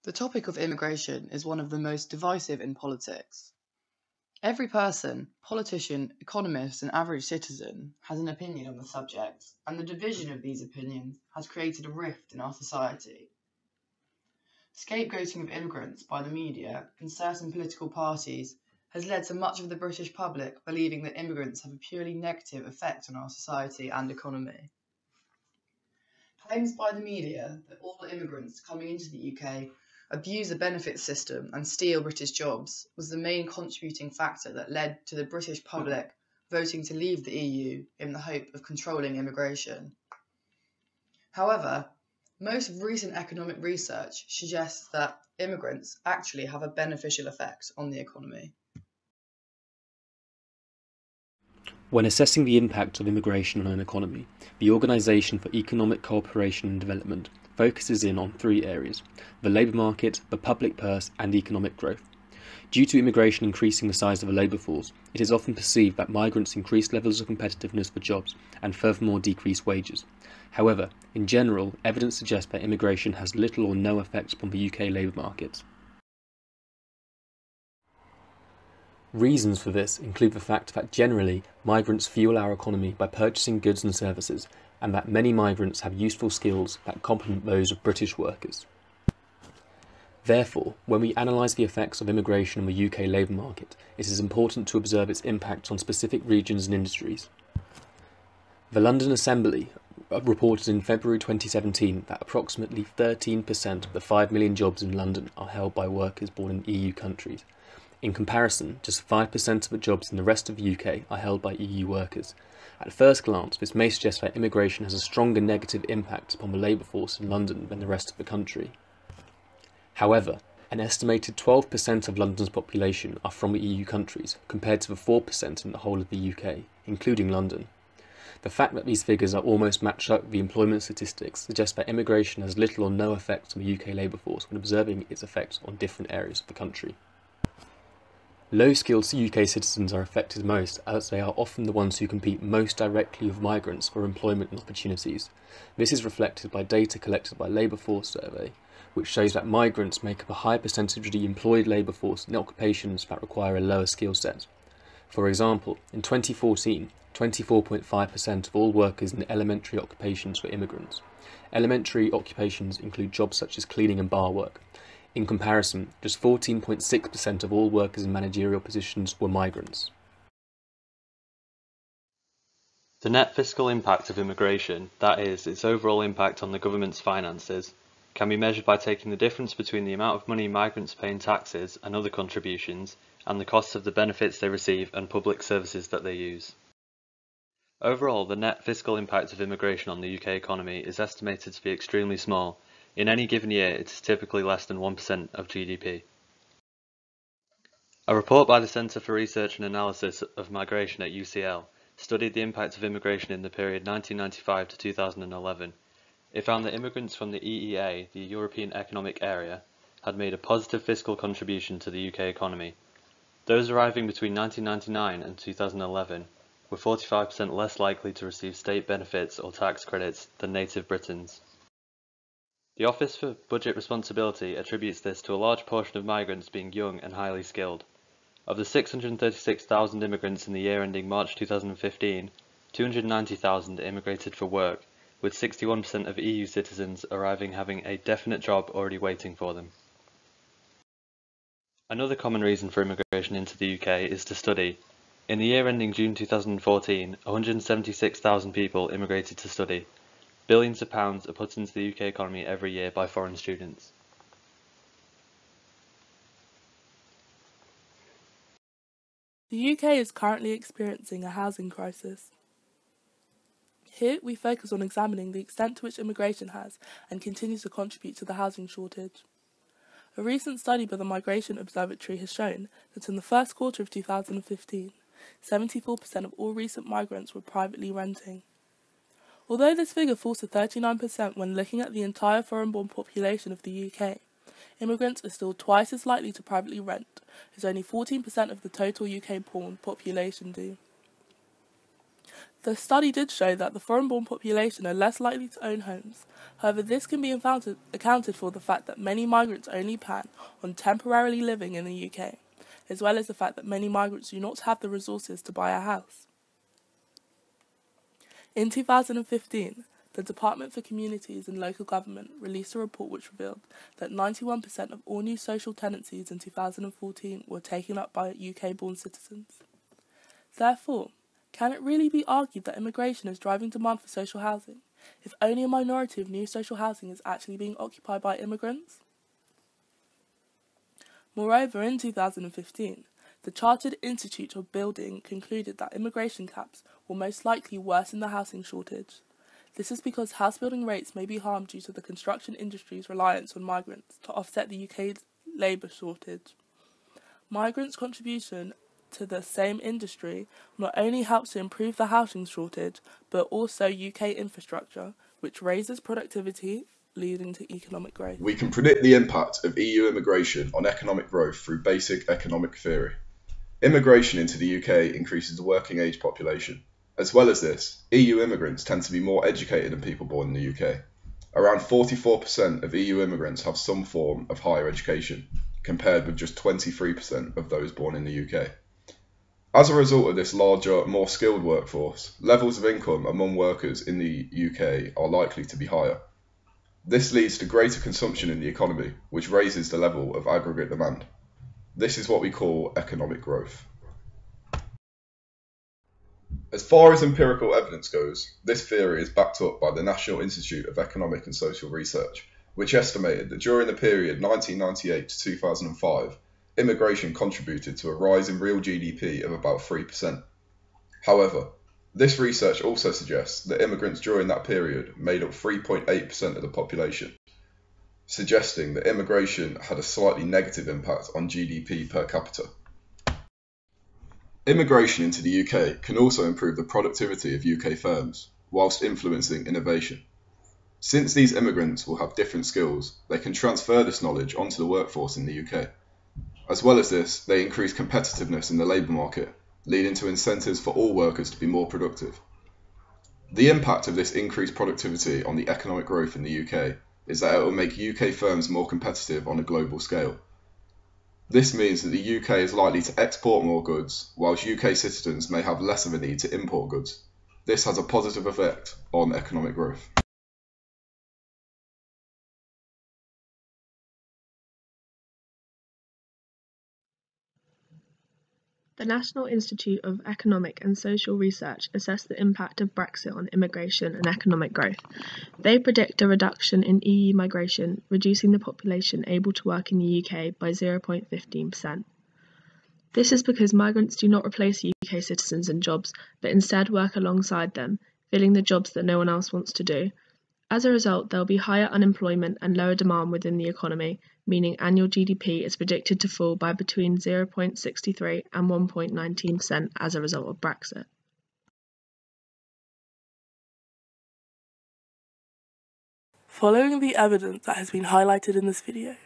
The topic of immigration is one of the most divisive in politics. Every person, politician, economist, and average citizen has an opinion on the subject, and the division of these opinions has created a rift in our society. Scapegoating of immigrants by the media and certain political parties has led to much of the British public believing that immigrants have a purely negative effect on our society and economy. Claims by the media that all immigrants coming into the UK abuse the benefits system and steal British jobs was the main contributing factor that led to the British public voting to leave the EU in the hope of controlling immigration. However, most recent economic research suggests that immigrants actually have a beneficial effect on the economy. When assessing the impact of immigration on an economy, the Organisation for Economic Cooperation and Development focuses in on three areas: the labour market, the public purse, and economic growth. Due to immigration increasing the size of a labour force, it is often perceived that migrants increase levels of competitiveness for jobs and furthermore decrease wages. However, in general, evidence suggests that immigration has little or no effect upon the UK labour market. Reasons for this include the fact that generally, migrants fuel our economy by purchasing goods and services, and that many migrants have useful skills that complement those of British workers. Therefore, when we analyse the effects of immigration on the UK labour market, it is important to observe its impact on specific regions and industries. The London Assembly reported in February 2017 that approximately 13% of the 5 million jobs in London are held by workers born in EU countries. In comparison, just 5% of the jobs in the rest of the UK are held by EU workers. At first glance, this may suggest that immigration has a stronger negative impact upon the labour force in London than the rest of the country. However, an estimated 12% of London's population are from the EU countries, compared to the 4% in the whole of the UK, including London. The fact that these figures are almost matched up with the employment statistics suggests that immigration has little or no effect on the UK labour force when observing its effects on different areas of the country. Low-skilled UK citizens are affected most, as they are often the ones who compete most directly with migrants for employment and opportunities. This is reflected by data collected by Labour Force Survey, which shows that migrants make up a high percentage of the employed labour force in occupations that require a lower skill set. For example, in 2014, 24.5% of all workers in elementary occupations were immigrants. Elementary occupations include jobs such as cleaning and bar work. In comparison, just 14.6% of all workers in managerial positions were migrants. The net fiscal impact of immigration, that is, its overall impact on the government's finances, can be measured by taking the difference between the amount of money migrants pay in taxes and other contributions and the costs of the benefits they receive and public services that they use. Overall, the net fiscal impact of immigration on the UK economy is estimated to be extremely small. In any given year, it is typically less than 1% of GDP. A report by the Centre for Research and Analysis of Migration at UCL studied the impact of immigration in the period 1995 to 2011. It found that immigrants from the EEA, the European Economic Area, had made a positive fiscal contribution to the UK economy. Those arriving between 1999 and 2011 were 45% less likely to receive state benefits or tax credits than native Britons. The Office for Budget Responsibility attributes this to a large portion of migrants being young and highly skilled. Of the 636,000 immigrants in the year ending March 2015, 290,000 immigrated for work, with 61% of EU citizens arriving having a definite job already waiting for them. Another common reason for immigration into the UK is to study. In the year ending June 2014, 176,000 people immigrated to study. Billions of pounds are put into the UK economy every year by foreign students. The UK is currently experiencing a housing crisis. Here, we focus on examining the extent to which immigration has and continues to contribute to the housing shortage. A recent study by the Migration Observatory has shown that in the first quarter of 2015, 74% of all recent migrants were privately renting. Although this figure falls to 39% when looking at the entire foreign-born population of the UK, immigrants are still twice as likely to privately rent, as only 14% of the total UK-born population do. The study did show that the foreign-born population are less likely to own homes. However, this can be accounted for the fact that many migrants only plan on temporarily living in the UK, as well as the fact that many migrants do not have the resources to buy a house. In 2015, the Department for Communities and Local Government released a report which revealed that 91% of all new social tenancies in 2014 were taken up by UK-born citizens. Therefore, can it really be argued that immigration is driving demand for social housing, if only a minority of new social housing is actually being occupied by immigrants? Moreover, in 2015, the Chartered Institute of Building concluded that immigration caps will most likely worsen the housing shortage. This is because house building rates may be harmed due to the construction industry's reliance on migrants to offset the UK's labour shortage. Migrants' contribution to the same industry not only helps to improve the housing shortage, but also UK infrastructure, which raises productivity, leading to economic growth. We can predict the impact of EU immigration on economic growth through basic economic theory. Immigration into the UK increases the working age population. As well as this, EU immigrants tend to be more educated than people born in the UK. Around 44% of EU immigrants have some form of higher education, compared with just 23% of those born in the UK. As a result of this larger, more skilled workforce, levels of income among workers in the UK are likely to be higher. This leads to greater consumption in the economy, which raises the level of aggregate demand. This is what we call economic growth. As far as empirical evidence goes, this theory is backed up by the National Institute of Economic and Social Research, which estimated that during the period 1998 to 2005, immigration contributed to a rise in real GDP of about 3%. However, this research also suggests that immigrants during that period made up 3.8% of the population, suggesting that immigration had a slightly negative impact on GDP per capita. Immigration into the UK can also improve the productivity of UK firms, whilst influencing innovation. Since these immigrants will have different skills, they can transfer this knowledge onto the workforce in the UK. As well as this, they increase competitiveness in the labour market, leading to incentives for all workers to be more productive. The impact of this increased productivity on the economic growth in the UK is that it will make UK firms more competitive on a global scale. This means that the UK is likely to export more goods, whilst UK citizens may have less of a need to import goods. This has a positive effect on economic growth. The National Institute of Economic and Social Research assessed the impact of Brexit on immigration and economic growth. They predict a reduction in EU migration, reducing the population able to work in the UK by 0.15%. This is because migrants do not replace UK citizens in jobs, but instead work alongside them, filling the jobs that no one else wants to do. As a result, there will be higher unemployment and lower demand within the economy, meaning annual GDP is predicted to fall by between 0.63% and 1.19% as a result of Brexit. Following the evidence that has been highlighted in this video,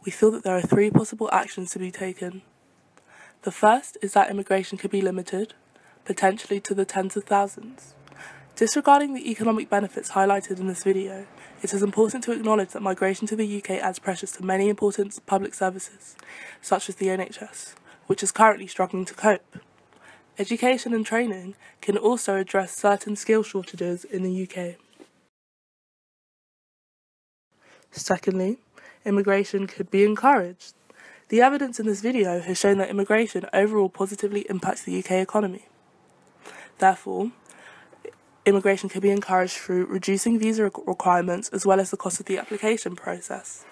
we feel that there are three possible actions to be taken. The first is that immigration could be limited, potentially to the tens of thousands. Disregarding the economic benefits highlighted in this video, it is important to acknowledge that migration to the UK adds pressures to many important public services, such as the NHS, which is currently struggling to cope. Education and training can also address certain skill shortages in the UK. Secondly, immigration could be encouraged. The evidence in this video has shown that immigration overall positively impacts the UK economy. Therefore, immigration can be encouraged through reducing visa requirements as well as the cost of the application process.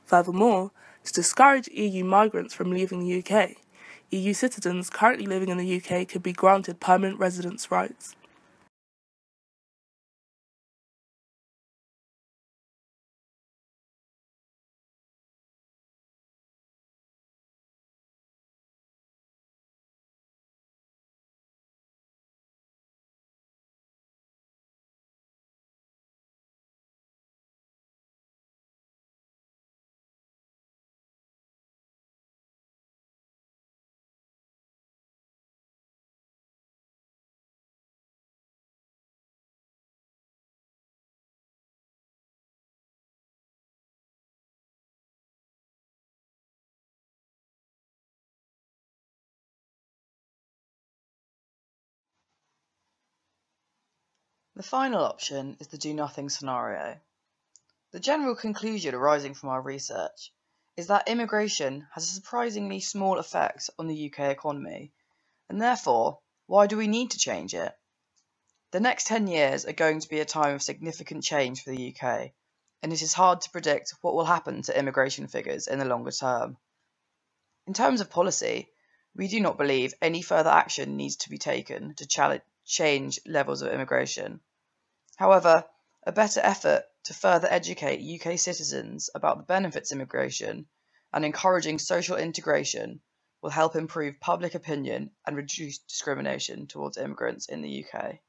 Furthermore, to discourage EU migrants from leaving the UK, EU citizens currently living in the UK could be granted permanent residence rights. The final option is the do-nothing scenario. The general conclusion arising from our research is that immigration has a surprisingly small effect on the UK economy, and therefore, why do we need to change it? The next 10 years are going to be a time of significant change for the UK, and it is hard to predict what will happen to immigration figures in the longer term. In terms of policy, we do not believe any further action needs to be taken to change levels of immigration. However, a better effort to further educate UK citizens about the benefits of immigration and encouraging social integration will help improve public opinion and reduce discrimination towards immigrants in the UK.